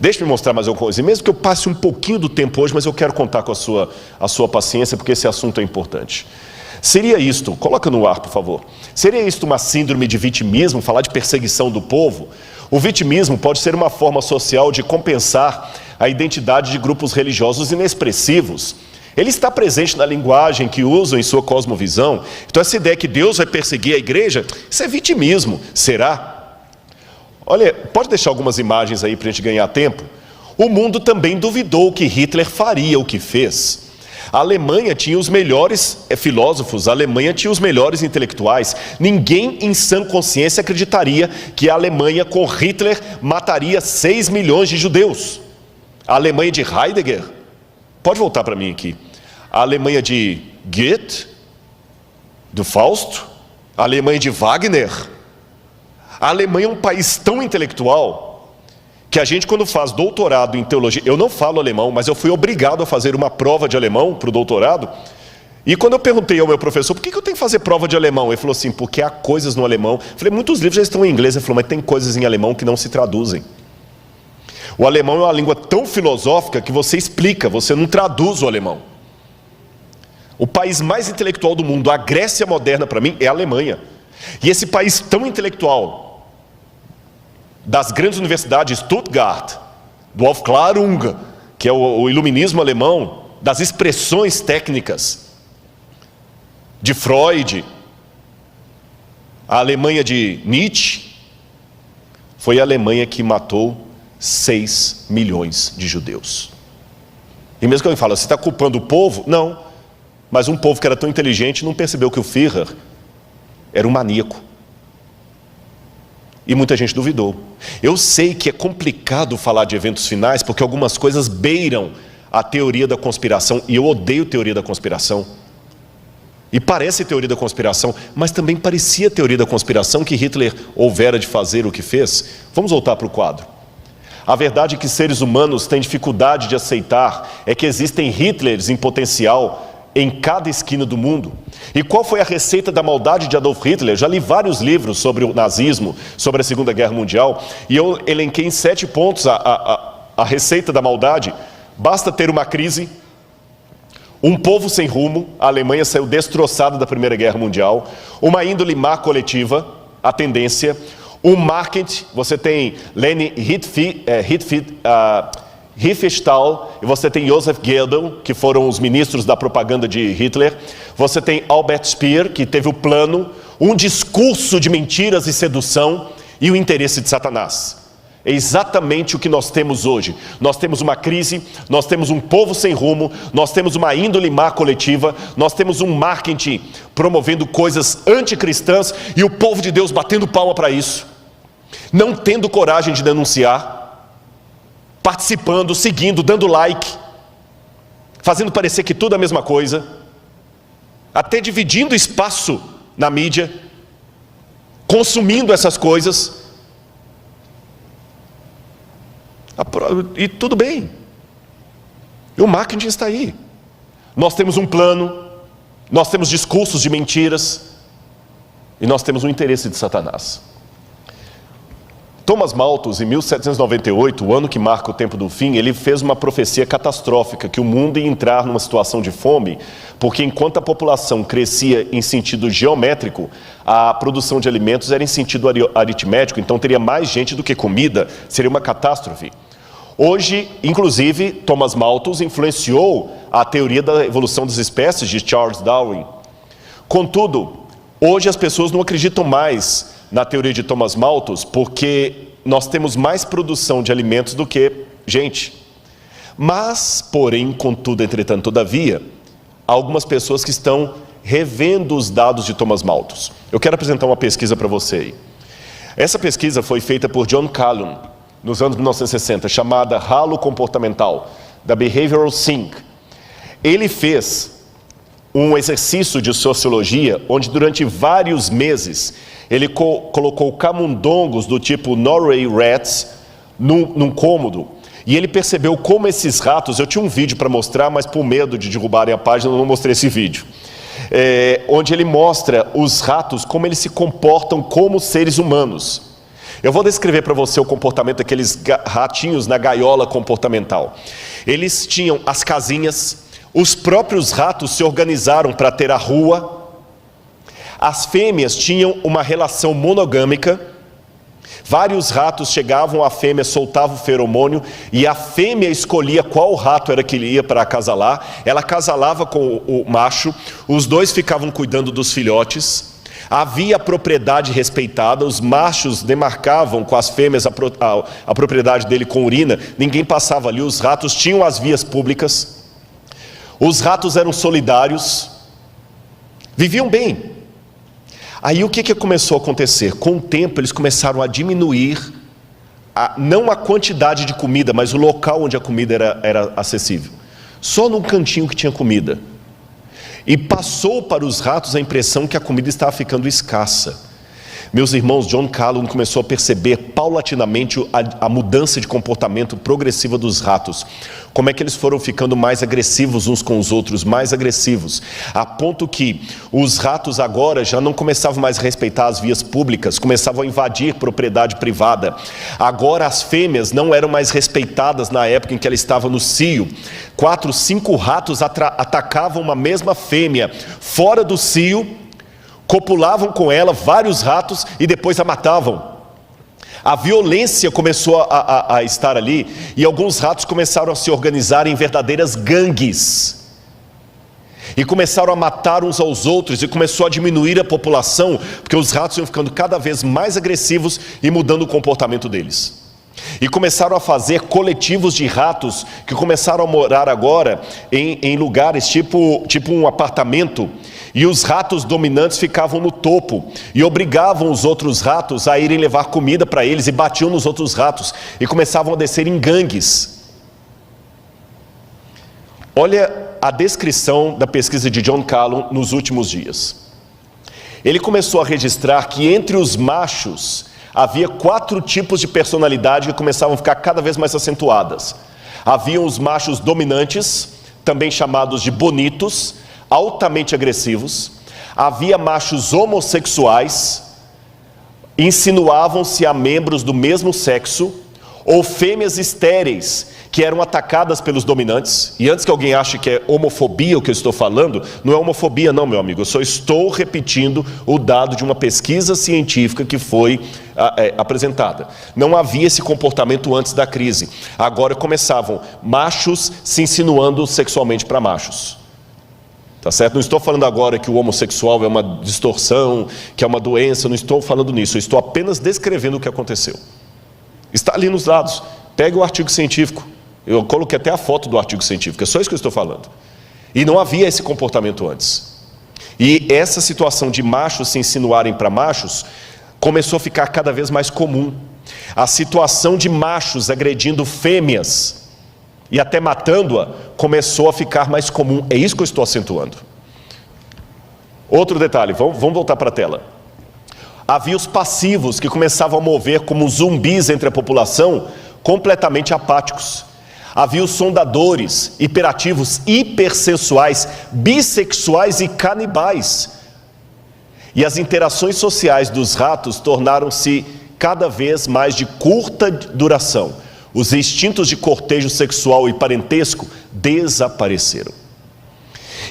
Deixe-me mostrar mais alguma coisa. E mesmo que eu passe um pouquinho do tempo hoje, mas eu quero contar com a sua paciência, porque esse assunto é importante. Seria isto, coloca no ar, por favor. Seria isto uma síndrome de vitimismo, falar de perseguição do povo? O vitimismo pode ser uma forma social de compensar a identidade de grupos religiosos inexpressivos. Ele está presente na linguagem que usam em sua cosmovisão. Então essa ideia que Deus vai perseguir a igreja, isso é vitimismo. Será? Olha, pode deixar algumas imagens aí para a gente ganhar tempo? O mundo também duvidou que Hitler faria o que fez. A Alemanha tinha os melhores filósofos, a Alemanha tinha os melhores intelectuais. Ninguém em sã consciência acreditaria que a Alemanha com Hitler mataria 6 milhões de judeus. A Alemanha de Heidegger, pode voltar para mim aqui, a Alemanha de Goethe, do Fausto, a Alemanha de Wagner. A Alemanha é um país tão intelectual que a gente, quando faz doutorado em teologia, eu não falo alemão, mas eu fui obrigado a fazer uma prova de alemão para o doutorado. E quando eu perguntei ao meu professor, por que eu tenho que fazer prova de alemão? Ele falou assim, porque há coisas no alemão. Eu falei, muitos livros já estão em inglês. Ele falou, mas tem coisas em alemão que não se traduzem. O alemão é uma língua tão filosófica que você explica, você não traduz o alemão. O país mais intelectual do mundo, a Grécia moderna para mim, é a Alemanha. E esse país tão intelectual, das grandes universidades, Stuttgart, do Aufklärung, que é o iluminismo alemão, das expressões técnicas, de Freud, a Alemanha de Nietzsche, foi a Alemanha que matou 6 milhões de judeus. E mesmo que alguém fale, você está culpando o povo? Não, mas um povo que era tão inteligente não percebeu que o Führer era um maníaco. E muita gente duvidou. Eu sei que é complicado falar de eventos finais, porque algumas coisas beiram a teoria da conspiração, e eu odeio teoria da conspiração. E parece teoria da conspiração, mas também parecia teoria da conspiração que Hitler houvera de fazer o que fez. Vamos voltar para o quadro. A verdade é que seres humanos têm dificuldade de aceitar é que existem Hitlers em potencial em cada esquina do mundo. E qual foi a receita da maldade de Adolf Hitler? Eu já li vários livros sobre o nazismo, sobre a Segunda Guerra Mundial, e eu elenquei em 7 pontos a receita da maldade. Basta ter uma crise, um povo sem rumo, a Alemanha saiu destroçada da Primeira Guerra Mundial, uma índole má coletiva, a tendência, um marketing, você tem Leni Riefenstahl, e você tem Joseph Goebbels, que foram os ministros da propaganda de Hitler. Você tem Albert Speer, que teve o plano, um discurso de mentiras e sedução e o interesse de Satanás. É exatamente o que nós temos hoje. Nós temos uma crise, nós temos um povo sem rumo, nós temos uma índole má coletiva, nós temos um marketing promovendo coisas anticristãs e o povo de Deus batendo palma para isso, não tendo coragem de denunciar, participando, seguindo, dando like, fazendo parecer que tudo é a mesma coisa, até dividindo espaço na mídia, consumindo essas coisas, e tudo bem. E o marketing está aí. Nós temos um plano, nós temos discursos de mentiras, e nós temos um interesse de Satanás. Thomas Malthus, em 1798, o ano que marca o tempo do fim, ele fez uma profecia catastrófica, que o mundo ia entrar numa situação de fome, porque enquanto a população crescia em sentido geométrico, a produção de alimentos era em sentido aritmético, então teria mais gente do que comida, seria uma catástrofe. Hoje, inclusive, Thomas Malthus influenciou a teoria da evolução das espécies de Charles Darwin. Contudo, hoje as pessoas não acreditam mais na teoria de Thomas Malthus, porque nós temos mais produção de alimentos do que gente. Mas, porém, contudo, entretanto, todavia, há algumas pessoas que estão revendo os dados de Thomas Malthus. Eu quero apresentar uma pesquisa para você aí. Essa pesquisa foi feita por John Calhoun, nos anos 1960, chamada Halo Comportamental, da Behavioral Sync. Ele fez um exercício de sociologia, onde durante vários meses, ele colocou camundongos do tipo Norway Rats num cômodo, e ele percebeu como esses ratos, eu tinha um vídeo para mostrar, mas por medo de derrubarem a página, eu não mostrei esse vídeo, onde ele mostra os ratos, como eles se comportam como seres humanos. Eu vou descrever para você o comportamento daqueles ratinhos na gaiola comportamental. Eles tinham as casinhas, os próprios ratos se organizaram para ter a rua, as fêmeas tinham uma relação monogâmica, vários ratos chegavam, a fêmea soltava o feromônio e a fêmea escolhia qual rato era que ia para acasalar, ela acasalava com o macho, os dois ficavam cuidando dos filhotes. Havia propriedade respeitada, os machos demarcavam com as fêmeas a propriedade dele com urina, ninguém passava ali, os ratos tinham as vias públicas, os ratos eram solidários, viviam bem. Aí o que começou a acontecer? Com o tempo eles começaram a diminuir, não a quantidade de comida, mas o local onde a comida era acessível. Só num cantinho que tinha comida. E passou para os ratos a impressão que a comida estava ficando escassa. Meus irmãos, John Calhoun começou a perceber paulatinamente a mudança de comportamento progressiva dos ratos. Como é que eles foram ficando mais agressivos uns com os outros, mais agressivos. A ponto que os ratos agora já não começavam mais a respeitar as vias públicas, começavam a invadir propriedade privada. Agora as fêmeas não eram mais respeitadas na época em que ela estava no cio. 4, 5 ratos atacavam uma mesma fêmea fora do cio, copulavam com ela, vários ratos, e depois a matavam. A violência começou a estar ali, e alguns ratos começaram a se organizar em verdadeiras gangues. E começaram a matar uns aos outros, e começou a diminuir a população, porque os ratos iam ficando cada vez mais agressivos e mudando o comportamento deles. E começaram a fazer coletivos de ratos, que começaram a morar agora em lugares tipo um apartamento, e os ratos dominantes ficavam no topo, e obrigavam os outros ratos a irem levar comida para eles, e batiam nos outros ratos, e começavam a descer em gangues. Olha a descrição da pesquisa de John Calhoun nos últimos dias. Ele começou a registrar que entre os machos havia 4 tipos de personalidade que começavam a ficar cada vez mais acentuadas. Haviam os machos dominantes, também chamados de bonitos, altamente agressivos. Havia machos homossexuais, insinuavam-se a membros do mesmo sexo, ou fêmeas estéreis, que eram atacadas pelos dominantes. E antes que alguém ache que é homofobia o que eu estou falando, não é homofobia não, meu amigo, eu só estou repetindo o dado de uma pesquisa científica que foi apresentada. Não havia esse comportamento antes da crise. Agora começavam machos se insinuando sexualmente para machos. Tá certo? Não estou falando agora que o homossexual é uma distorção, que é uma doença, não estou falando nisso, eu estou apenas descrevendo o que aconteceu. Está ali nos dados, pega o artigo científico, eu coloquei até a foto do artigo científico, é só isso que eu estou falando. E não havia esse comportamento antes. E essa situação de machos se insinuarem para machos começou a ficar cada vez mais comum. A situação de machos agredindo fêmeas e até matando-a, começou a ficar mais comum. É isso que eu estou acentuando. Outro detalhe, vamos voltar para a tela. Havia os passivos que começavam a mover como zumbis entre a população, completamente apáticos. Havia os sondadores, hiperativos, hipersensuais, bissexuais e canibais. E as interações sociais dos ratos tornaram-se cada vez mais de curta duração. Os instintos de cortejo sexual e parentesco desapareceram.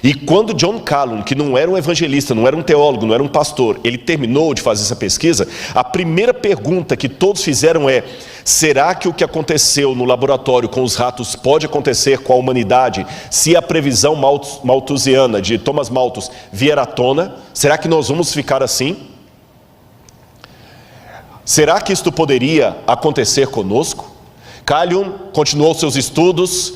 E quando John Calhoun, que não era um evangelista, não era um teólogo, não era um pastor, ele terminou de fazer essa pesquisa, a primeira pergunta que todos fizeram é: será que o que aconteceu no laboratório com os ratos pode acontecer com a humanidade se a previsão malthusiana de Thomas Malthus vier à tona? Será que nós vamos ficar assim? Será que isto poderia acontecer conosco? Calhoun continuou seus estudos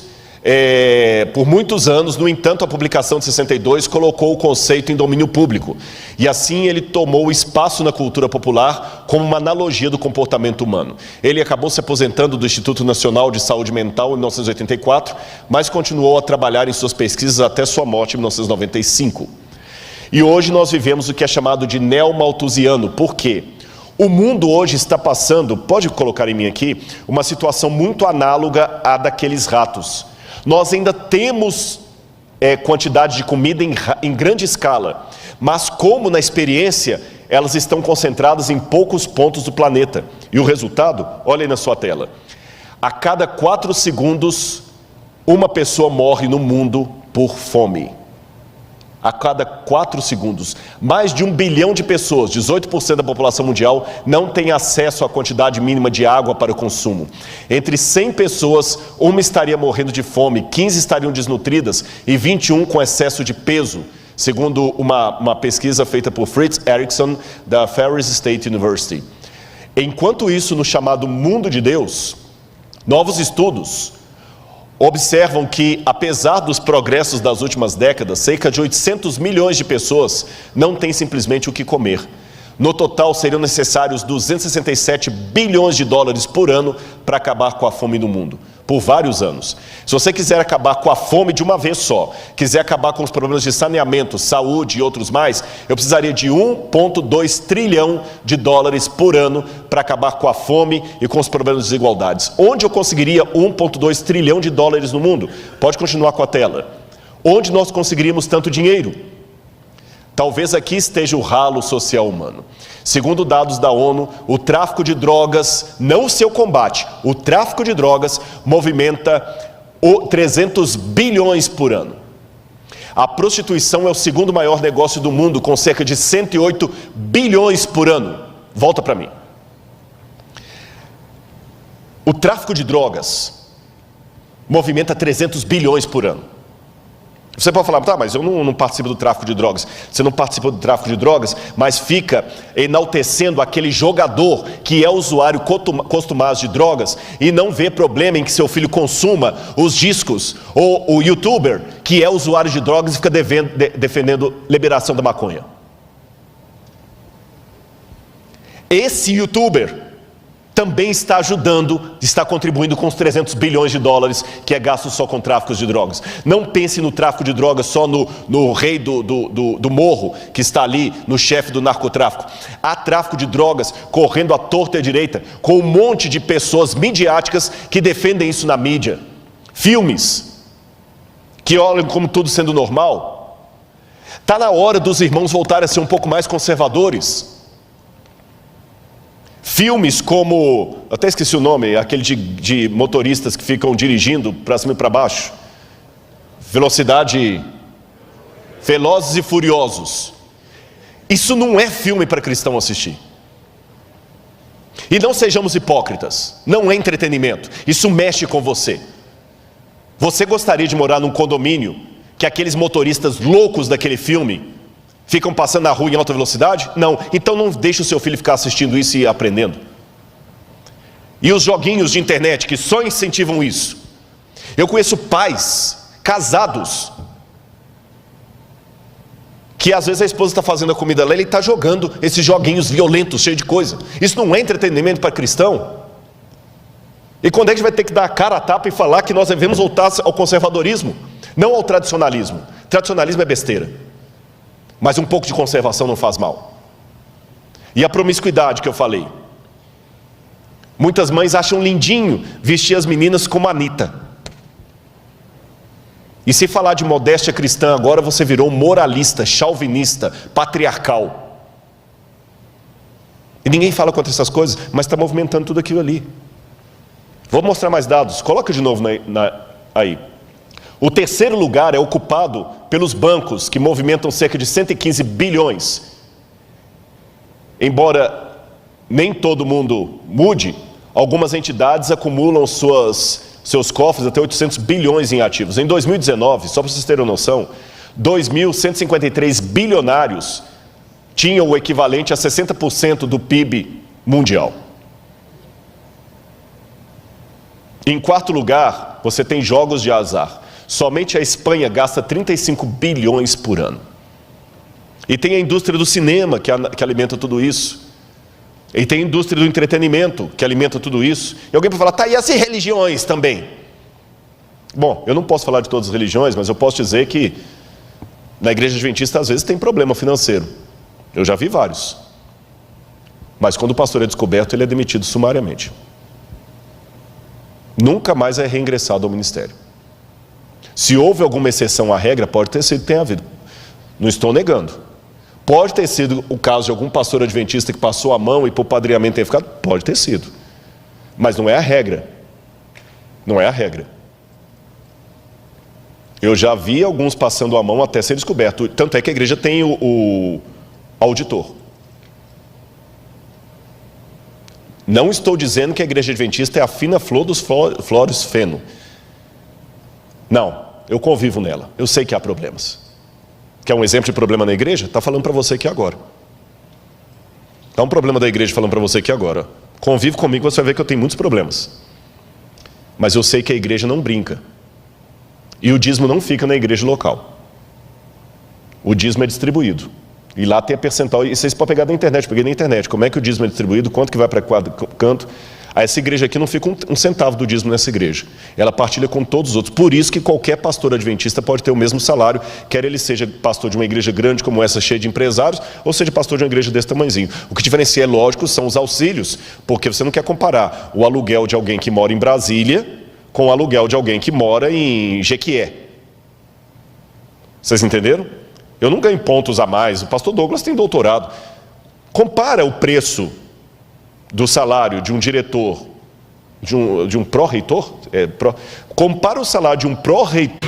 por muitos anos. No entanto, a publicação de 62 colocou o conceito em domínio público, e assim ele tomou espaço na cultura popular como uma analogia do comportamento humano. Ele acabou se aposentando do Instituto Nacional de Saúde Mental em 1984, mas continuou a trabalhar em suas pesquisas até sua morte em 1995. E hoje nós vivemos o que é chamado de neo-malthusiano. Por quê? O mundo hoje está passando, pode colocar em mim aqui, uma situação muito análoga à daqueles ratos. Nós ainda temos quantidade de comida em grande escala, mas como na experiência elas estão concentradas em poucos pontos do planeta. E o resultado, olha aí na sua tela. A cada 4 segundos, uma pessoa morre no mundo por fome. A cada 4 segundos. Mais de 1 bilhão de pessoas, 18% da população mundial, não tem acesso à quantidade mínima de água para o consumo. Entre 100 pessoas, uma estaria morrendo de fome, 15 estariam desnutridas e 21 com excesso de peso, segundo uma pesquisa feita por Fritz Erickson, da Ferris State University. Enquanto isso, no chamado mundo de Deus, novos estudos observam que, apesar dos progressos das últimas décadas, cerca de 800 milhões de pessoas não têm simplesmente o que comer. No total, seriam necessários 267 bilhões de dólares por ano para acabar com a fome no mundo, por vários anos. Se você quiser acabar com a fome de uma vez só, quiser acabar com os problemas de saneamento, saúde e outros mais, eu precisaria de 1,2 trilhão de dólares por ano para acabar com a fome e com os problemas de desigualdades. Onde eu conseguiria 1,2 trilhão de dólares no mundo? Pode continuar com a tela. Onde nós conseguiríamos tanto dinheiro? Talvez aqui esteja o ralo social humano. Segundo dados da ONU, o tráfico de drogas, não o seu combate, o tráfico de drogas movimenta 300 bilhões por ano. A prostituição é o segundo maior negócio do mundo, com cerca de 108 bilhões por ano. Volta para mim. O tráfico de drogas movimenta 300 bilhões por ano. Você pode falar, tá, mas eu não participo do tráfico de drogas. Você não participa do tráfico de drogas, mas fica enaltecendo aquele jogador que é usuário costumado de drogas e não vê problema em que seu filho consuma os discos, ou o youtuber que é usuário de drogas e fica defendendo liberação da maconha. Esse youtuber também está ajudando, está contribuindo com os 300 bilhões de dólares que é gasto só com tráficos de drogas. Não pense no tráfico de drogas só no rei do morro, que está ali, no chefe do narcotráfico. Há tráfico de drogas correndo à torta e à direita, com um monte de pessoas midiáticas que defendem isso na mídia. Filmes que olham como tudo sendo normal. Está na hora dos irmãos voltarem a ser um pouco mais conservadores. Filmes como, até esqueci o nome, aquele de motoristas que ficam dirigindo para cima e para baixo. Velozes e Furiosos. Isso não é filme para cristão assistir. E não sejamos hipócritas, não é entretenimento, isso mexe com você. Você gostaria de morar num condomínio que aqueles motoristas loucos daquele filme ficam passando na rua em alta velocidade? Não. Então não deixe o seu filho ficar assistindo isso e aprendendo. E os joguinhos de internet que só incentivam isso. Eu conheço pais casados que às vezes a esposa está fazendo a comida lá e ele está jogando esses joguinhos violentos, cheios de coisa. Isso não é entretenimento para cristão? E quando é que a gente vai ter que dar a cara a tapa e falar que nós devemos voltar ao conservadorismo? Não ao tradicionalismo. Tradicionalismo é besteira. Mas um pouco de conservação não faz mal. E a promiscuidade que eu falei. Muitas mães acham lindinho vestir as meninas como a Anitta. E se falar de modéstia cristã agora, você virou moralista, chauvinista, patriarcal. E ninguém fala contra essas coisas, mas está movimentando tudo aquilo ali. Vou mostrar mais dados. Coloca de novo aí. O terceiro lugar é ocupado pelos bancos, que movimentam cerca de 115 bilhões. Embora nem todo mundo mude, algumas entidades acumulam seus cofres até 800 bilhões em ativos. Em 2019, só para vocês terem uma noção, 2.153 bilionários tinham o equivalente a 60% do PIB mundial. Em quarto lugar, você tem jogos de azar. Somente a Espanha gasta 35 bilhões por ano. E tem a indústria do cinema que alimenta tudo isso. E tem a indústria do entretenimento que alimenta tudo isso. E alguém pode falar, tá, e as religiões também? Bom, eu não posso falar de todas as religiões, mas eu posso dizer que na igreja adventista às vezes tem problema financeiro. Eu já vi vários. Mas quando o pastor é descoberto, ele é demitido sumariamente. Nunca mais é reingressado ao ministério. Se houve alguma exceção à regra, pode ter sido que tenha havido. Não estou negando. Pode ter sido o caso de algum pastor adventista que passou a mão e por padrinhamento tem ficado? Pode ter sido. Mas não é a regra. Não é a regra. Eu já vi alguns passando a mão até ser descoberto. Tanto é que a igreja tem o auditor. Não estou dizendo que a igreja adventista é a fina flor dos flores feno. Não, eu convivo nela. Eu sei que há problemas. Quer um exemplo de problema na igreja? Está falando para você aqui agora. Está um problema da igreja falando para você aqui agora. Convive comigo, você vai ver que eu tenho muitos problemas. Mas eu sei que a igreja não brinca. E o dízimo não fica na igreja local. O dízimo é distribuído. E lá tem a percentual, e vocês podem pegar da internet, eu peguei na internet, como é que o dízimo é distribuído, quanto que vai para cada canto. Essa igreja aqui não fica um centavo do dízimo nessa igreja. Ela partilha com todos os outros. Por isso que qualquer pastor adventista pode ter o mesmo salário, quer ele seja pastor de uma igreja grande como essa, cheia de empresários, ou seja pastor de uma igreja desse tamanhozinho. O que diferencia, é lógico, são os auxílios, porque você não quer comparar o aluguel de alguém que mora em Brasília com o aluguel de alguém que mora em Jequié. Vocês entenderam? Eu não ganho pontos a mais, o pastor Douglas tem doutorado. Compara o preço do salário de um diretor, de um pró-reitor, compara o salário de um pró-reitor.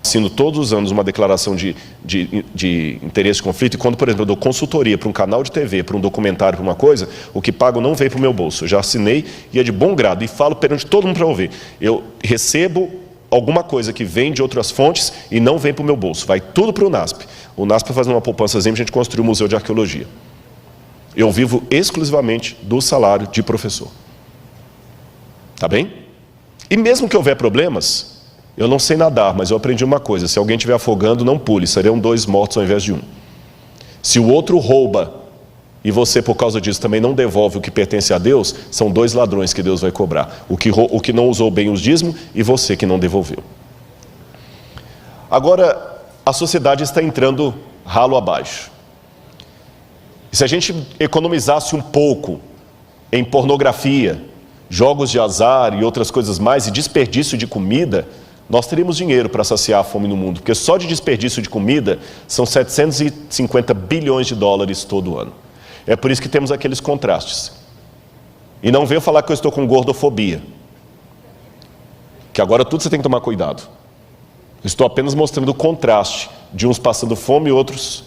Assino todos os anos uma declaração de interesse de conflito, e quando, por exemplo, eu dou consultoria para um canal de TV, para um documentário, para uma coisa, o que pago não vem para o meu bolso. Eu já assinei e é de bom grado, e falo perante todo mundo para ouvir. Eu recebo alguma coisa que vem de outras fontes e não vem para o meu bolso, vai tudo para o NASP. O NASP, fazendo uma poupançazinha, a gente construiu o Museu de Arqueologia. Eu vivo exclusivamente do salário de professor. Tá bem? E mesmo que houver problemas, eu não sei nadar, mas eu aprendi uma coisa: se alguém estiver afogando, não pule, serão 2 mortos ao invés de 1. Se o outro rouba e você, por causa disso, também não devolve o que pertence a Deus, são 2 ladrões que Deus vai cobrar: o que não usou bem os dízimos e você que não devolveu. Agora, a sociedade está entrando ralo abaixo. E se a gente economizasse um pouco em pornografia, jogos de azar e outras coisas mais, e desperdício de comida, nós teríamos dinheiro para saciar a fome no mundo, porque só de desperdício de comida são 750 bilhões de dólares todo ano. É por isso que temos aqueles contrastes. E não venho falar que eu estou com gordofobia, que agora tudo você tem que tomar cuidado. Eu estou apenas mostrando o contraste de uns passando fome e outros.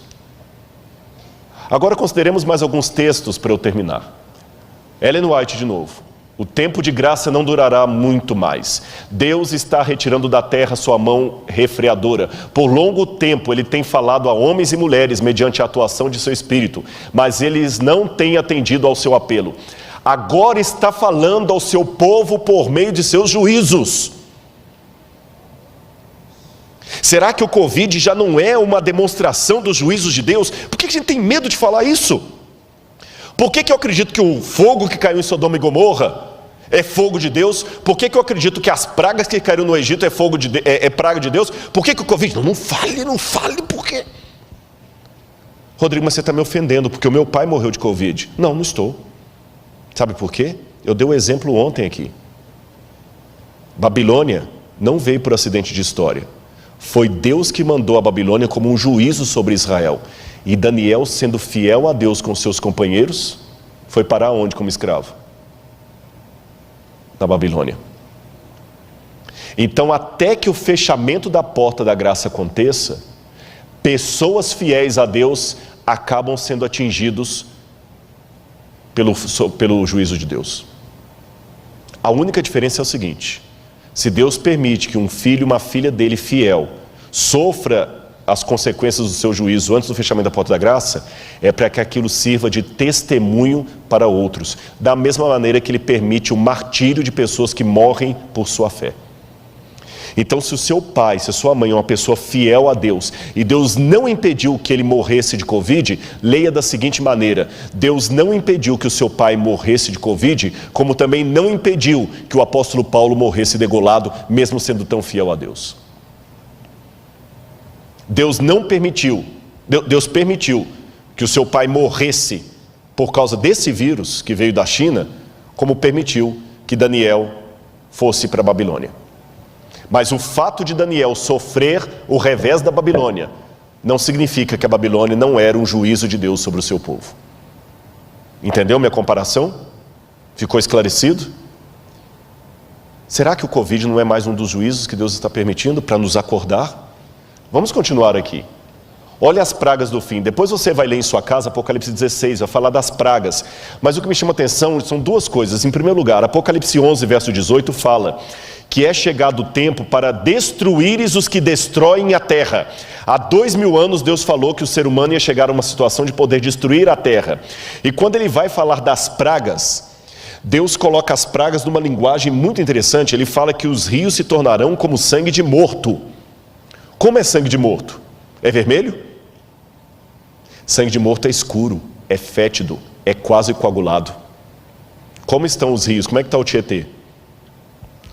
Agora consideremos mais alguns textos para eu terminar. Ellen White de novo. O tempo de graça não durará muito mais. Deus está retirando da terra sua mão refreadora. Por longo tempo Ele tem falado a homens e mulheres mediante a atuação de seu Espírito, mas eles não têm atendido ao seu apelo. Agora está falando ao seu povo por meio de seus juízos. Será que o Covid já não é uma demonstração dos juízos de Deus? Por que a gente tem medo de falar isso? Por que eu acredito que o fogo que caiu em Sodoma e Gomorra é fogo de Deus? Por que eu acredito que as pragas que caíram no Egito é praga de Deus? Por que o Covid? Não fale, por quê? Rodrigo, mas você está me ofendendo, porque o meu pai morreu de Covid. Não estou. Sabe por quê? Eu dei o exemplo ontem aqui. Babilônia não veio por acidente de história. Foi Deus que mandou a Babilônia como um juízo sobre Israel. E Daniel, sendo fiel a Deus com seus companheiros, foi parar onde como escravo? Na Babilônia. Então, até que o fechamento da porta da graça aconteça, pessoas fiéis a Deus acabam sendo atingidos pelo juízo de Deus. A única diferença é o seguinte: se Deus permite que um filho, uma filha dele fiel, sofra as consequências do seu juízo antes do fechamento da porta da graça, é para que aquilo sirva de testemunho para outros, da mesma maneira que ele permite o martírio de pessoas que morrem por sua fé. Então, se o seu pai, se a sua mãe é uma pessoa fiel a Deus, e Deus não impediu que ele morresse de Covid, leia da seguinte maneira: Deus não impediu que o seu pai morresse de Covid, como também não impediu que o apóstolo Paulo morresse degolado, mesmo sendo tão fiel a Deus. Deus permitiu que o seu pai morresse por causa desse vírus que veio da China, como permitiu que Daniel fosse para a Babilônia. Mas o fato de Daniel sofrer o revés da Babilônia não significa que a Babilônia não era um juízo de Deus sobre o seu povo. Entendeu minha comparação? Ficou esclarecido? Será que o Covid não é mais um dos juízos que Deus está permitindo para nos acordar? Vamos continuar aqui. Olha as pragas do fim. Depois você vai ler em sua casa Apocalipse 16, vai falar das pragas. Mas o que me chama a atenção são duas coisas. Em primeiro lugar, Apocalipse 11, verso 18 fala que é chegado o tempo para destruíres os que destroem a terra. Há 2000 anos Deus falou que o ser humano ia chegar a uma situação de poder destruir a terra. E quando ele vai falar das pragas, Deus coloca as pragas numa linguagem muito interessante. Ele fala que os rios se tornarão como sangue de morto. Como é sangue de morto? É vermelho? Sangue de morto é escuro, é fétido, é quase coagulado. Como estão os rios? Como é que está o Tietê?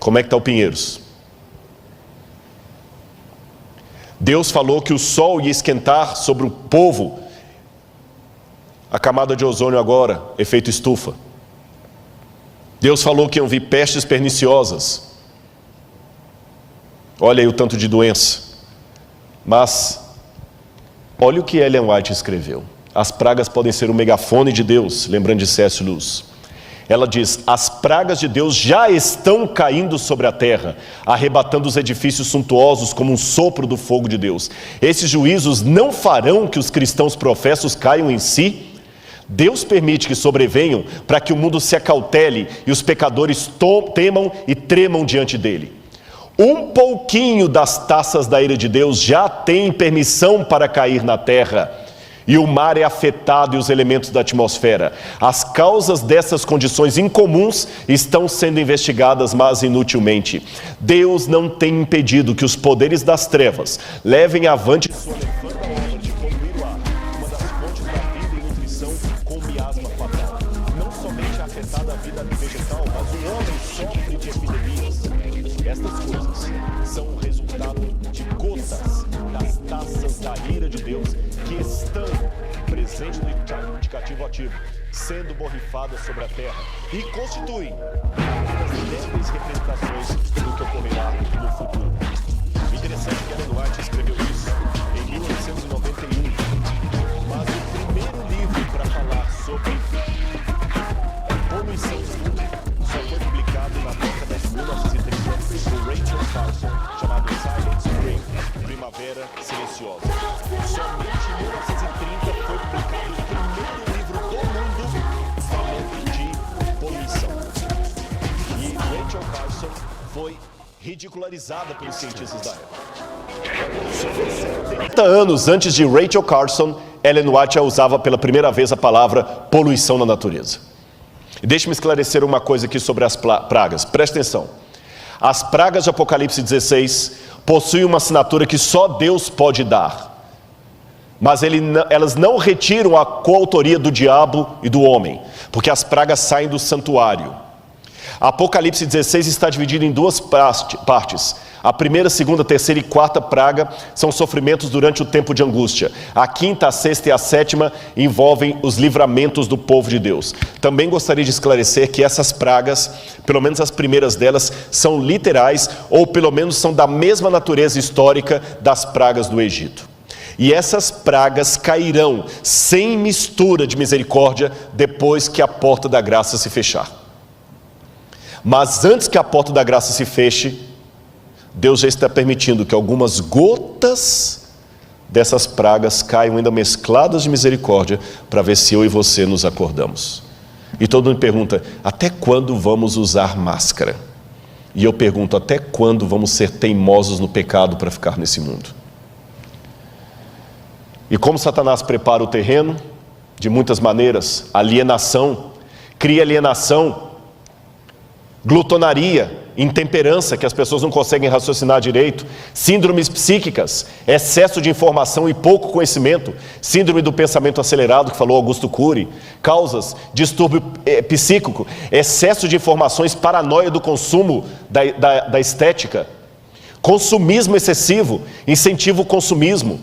Como é que está o Pinheiros? Deus falou que o sol ia esquentar sobre o povo. A camada de ozônio agora, efeito estufa. Deus falou que iam vir pestes perniciosas. Olha aí o tanto de doença. Mas, olha o que Ellen White escreveu. As pragas podem ser o megafone de Deus, lembrando de C.S. Lewis. Ela diz: as pragas de Deus já estão caindo sobre a terra, arrebatando os edifícios suntuosos como um sopro do fogo de Deus. Esses juízos não farão que os cristãos professos caiam em si. Deus permite que sobrevenham para que o mundo se acautele e os pecadores temam e tremam diante dele. Um pouquinho das taças da ira de Deus já tem permissão para cair na terra, e o mar é afetado e os elementos da atmosfera. As causas dessas condições incomuns estão sendo investigadas, mas inutilmente. Deus não tem impedido que os poderes das trevas levem avante sua levanta obra de poluir o ar, uma das fontes da vida e nutrição com miasma fatal. Não somente é afetada a vida vegetal, mas o homem sofre de epidemias. Estas coisas são o resultado de gotas das taças da ira de Deus que estão presentes no indicativo ativo, sendo borrifadas sobre a terra e constituem as débeis representações do que ocorrerá no futuro. Interessante que Ellen White escreveu isso em 1891, mas o primeiro livro para falar sobre poluição do mundo só foi publicado na década de 1930 por Rachel Carson, chamado Silent Spring, Primavera Silenciosa. Somente em 1930 foi publicado o primeiro livro do mundo falando de poluição. E Rachel Carson foi ridicularizada pelos cientistas da época. 70 anos antes de Rachel Carson, Ellen White usava pela primeira vez a palavra poluição na natureza. E deixe-me esclarecer uma coisa aqui sobre as pragas. Preste atenção. As pragas de Apocalipse 16 possuem uma assinatura que só Deus pode dar. Mas elas não retiram a coautoria do diabo e do homem, porque as pragas saem do santuário. Apocalipse 16 está dividido em duas partes. A primeira, segunda, terceira e quarta praga são sofrimentos durante o tempo de angústia. A quinta, a sexta e a sétima envolvem os livramentos do povo de Deus. Também gostaria de esclarecer que essas pragas, pelo menos as primeiras delas, são literais, ou pelo menos são da mesma natureza histórica das pragas do Egito. E essas pragas cairão sem mistura de misericórdia depois que a porta da graça se fechar. Mas antes que a porta da graça se feche, Deus já está permitindo que algumas gotas dessas pragas caiam ainda mescladas de misericórdia, para ver se eu e você nos acordamos. E todo mundo pergunta, até quando vamos usar máscara? E eu pergunto, até quando vamos ser teimosos no pecado para ficar nesse mundo? E como Satanás prepara o terreno? De muitas maneiras. Alienação, cria alienação, glutonaria, intemperança, que as pessoas não conseguem raciocinar direito, síndromes psíquicas, excesso de informação e pouco conhecimento, síndrome do pensamento acelerado, que falou Augusto Cury, causas, distúrbio psíquico, excesso de informações, paranoia do consumo da estética, consumismo excessivo, incentiva o consumismo,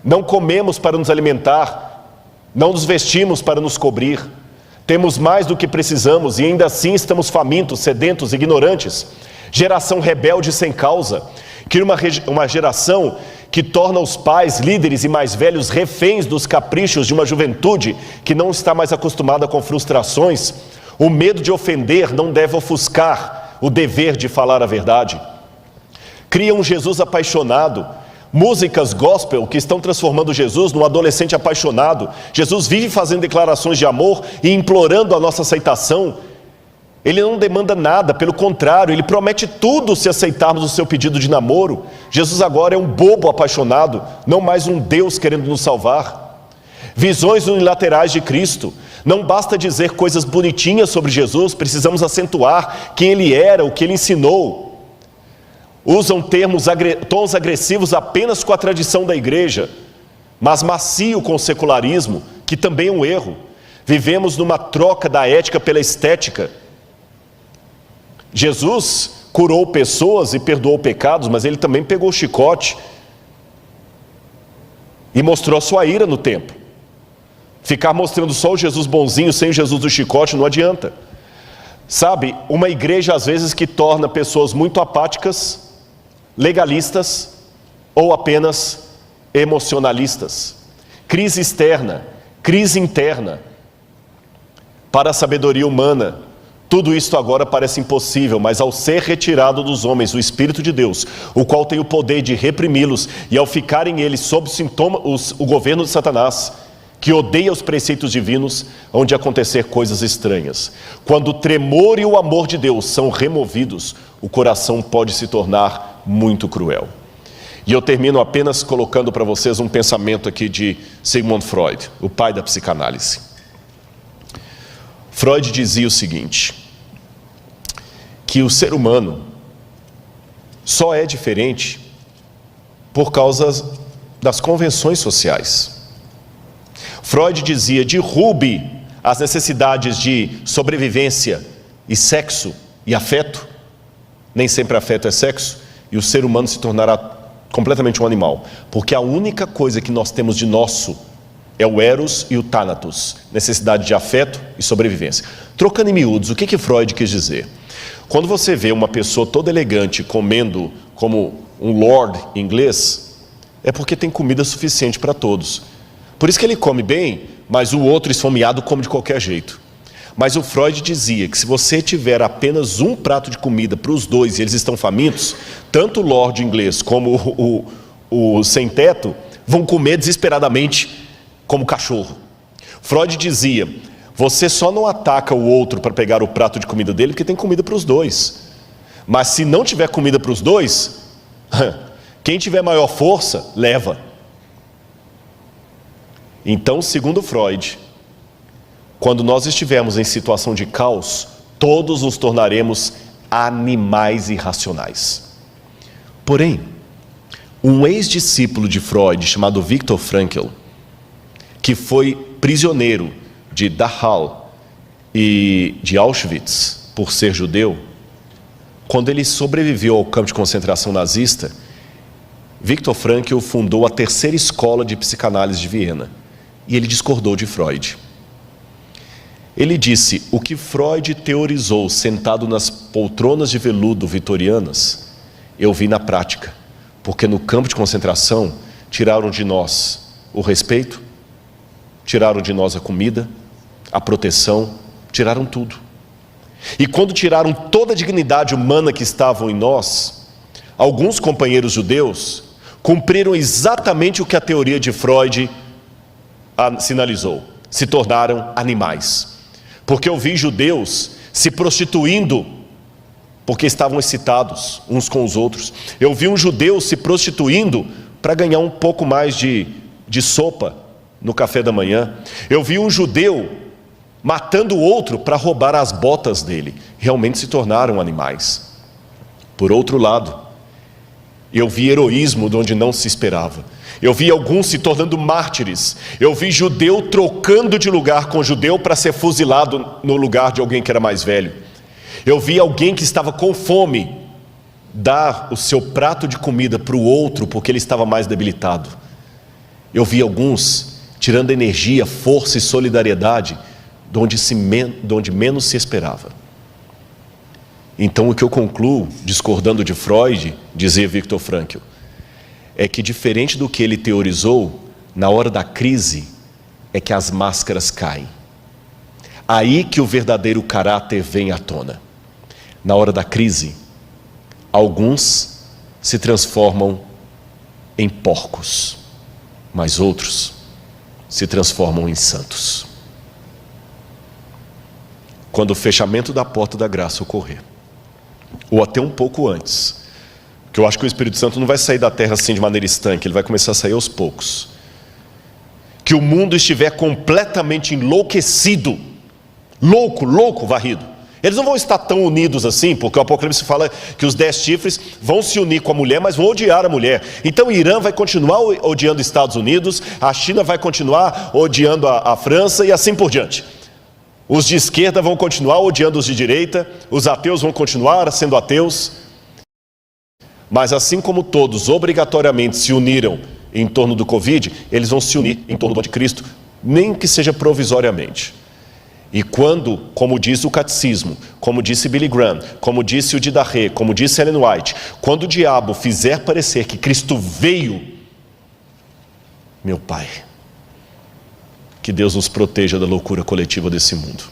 não comemos para nos alimentar, não nos vestimos para nos cobrir, temos mais do que precisamos e ainda assim estamos famintos, sedentos, ignorantes. Geração rebelde sem causa, cria uma geração que torna os pais, líderes e mais velhos reféns dos caprichos de uma juventude que não está mais acostumada com frustrações. O medo de ofender não deve ofuscar o dever de falar a verdade. Cria um Jesus apaixonado, músicas gospel que estão transformando Jesus num adolescente apaixonado. Jesus vive fazendo declarações de amor e implorando a nossa aceitação. Ele não demanda nada, pelo contrário, ele promete tudo se aceitarmos o seu pedido de namoro. Jesus agora é um bobo apaixonado, não mais um Deus querendo nos salvar. Visões unilaterais de Cristo. Não basta dizer coisas bonitinhas sobre Jesus, precisamos acentuar quem ele era, o que ele ensinou. Usam tons agressivos apenas com a tradição da igreja, mas macio com o secularismo, que também é um erro. Vivemos numa troca da ética pela estética. Jesus curou pessoas e perdoou pecados, mas ele também pegou o chicote e mostrou a sua ira no templo. Ficar mostrando só o Jesus bonzinho sem o Jesus do chicote não adianta. Sabe, uma igreja às vezes que torna pessoas muito apáticas, legalistas ou apenas emocionalistas. Crise externa, crise interna. Para a sabedoria humana, tudo isto agora parece impossível, mas ao ser retirado dos homens o Espírito de Deus, o qual tem o poder de reprimi-los, e ao ficarem eles sob o governo de Satanás, que odeia os preceitos divinos, hão de acontecer coisas estranhas. Quando o tremor e o amor de Deus são removidos, o coração pode se tornar muito cruel. E eu termino apenas colocando para vocês um pensamento aqui de Sigmund Freud, o pai da psicanálise. Freud dizia o seguinte, que o ser humano só é diferente por causa das convenções sociais. Freud dizia, derrube as necessidades de sobrevivência e sexo e afeto, nem sempre afeto é sexo, e o ser humano se tornará completamente um animal, porque a única coisa que nós temos de nosso é o eros e o thanatos, necessidade de afeto e sobrevivência. Trocando em miúdos, o que Freud quis dizer? Quando você vê uma pessoa toda elegante comendo como um lord inglês, é porque tem comida suficiente para todos. Por isso que ele come bem, mas o outro esfomeado come de qualquer jeito. Mas o Freud dizia que se você tiver apenas um prato de comida para os dois e eles estão famintos, tanto o lord inglês como o sem-teto vão comer desesperadamente como cachorro. Freud dizia, você só não ataca o outro para pegar o prato de comida dele porque tem comida para os dois. Mas se não tiver comida para os dois, quem tiver maior força, leva. Então, segundo Freud, quando nós estivermos em situação de caos, todos nos tornaremos animais irracionais. Porém, um ex-discípulo de Freud, chamado Viktor Frankl, que foi prisioneiro de Dachau e de Auschwitz por ser judeu, quando ele sobreviveu ao campo de concentração nazista, Viktor Frankl fundou a terceira escola de psicanálise de Viena, e ele discordou de Freud. Ele disse, o que Freud teorizou sentado nas poltronas de veludo vitorianas, eu vi na prática, porque no campo de concentração tiraram de nós o respeito, tiraram de nós a comida, a proteção, tiraram tudo. E quando tiraram toda a dignidade humana que estavam em nós, alguns companheiros judeus cumpriram exatamente o que a teoria de Freud sinalizou: se tornaram animais. Porque eu vi judeus se prostituindo porque estavam excitados uns com os outros. Eu vi um judeu se prostituindo para ganhar um pouco mais de sopa no café da manhã. Eu vi um judeu matando o outro para roubar as botas dele. Realmente se tornaram animais. Por outro lado, eu vi heroísmo de onde não se esperava. Eu vi alguns se tornando mártires. Eu vi judeu trocando de lugar com judeu para ser fuzilado no lugar de alguém que era mais velho. Eu vi alguém que estava com fome dar o seu prato de comida para o outro porque ele estava mais debilitado. Eu vi alguns tirando energia, força e solidariedade de onde menos se esperava. Então o que eu concluo, discordando de Freud, dizia Viktor Frankl, é que diferente do que ele teorizou, na hora da crise é que as máscaras caem. Aí que o verdadeiro caráter vem à tona. Na hora da crise, alguns se transformam em porcos, mas outros se transformam em santos. Quando o fechamento da porta da graça ocorrer, ou até um pouco antes, que eu acho que o Espírito Santo não vai sair da terra assim de maneira estanque, ele vai começar a sair aos poucos. Que o mundo estiver completamente enlouquecido, louco, varrido. Eles não vão estar tão unidos assim, porque o Apocalipse fala que os 10 chifres vão se unir com a mulher, mas vão odiar a mulher. Então o Irã vai continuar odiando os Estados Unidos, a China vai continuar odiando a França e assim por diante. Os de esquerda vão continuar odiando os de direita, os ateus vão continuar sendo ateus. Mas assim como todos obrigatoriamente se uniram em torno do Covid, eles vão se unir em torno do anticristo, nem que seja provisoriamente. E quando, como diz o catecismo, como disse Billy Graham, como disse o Didarré, como disse Ellen White, quando o diabo fizer parecer que Cristo veio, meu Pai, que Deus nos proteja da loucura coletiva desse mundo.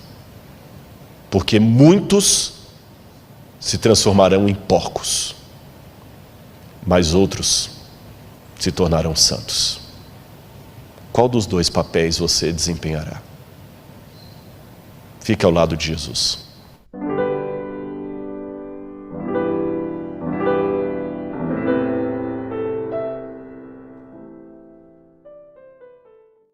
Porque muitos se transformarão em porcos, mas outros se tornarão santos. Qual dos dois papéis você desempenhará? Fique ao lado de Jesus.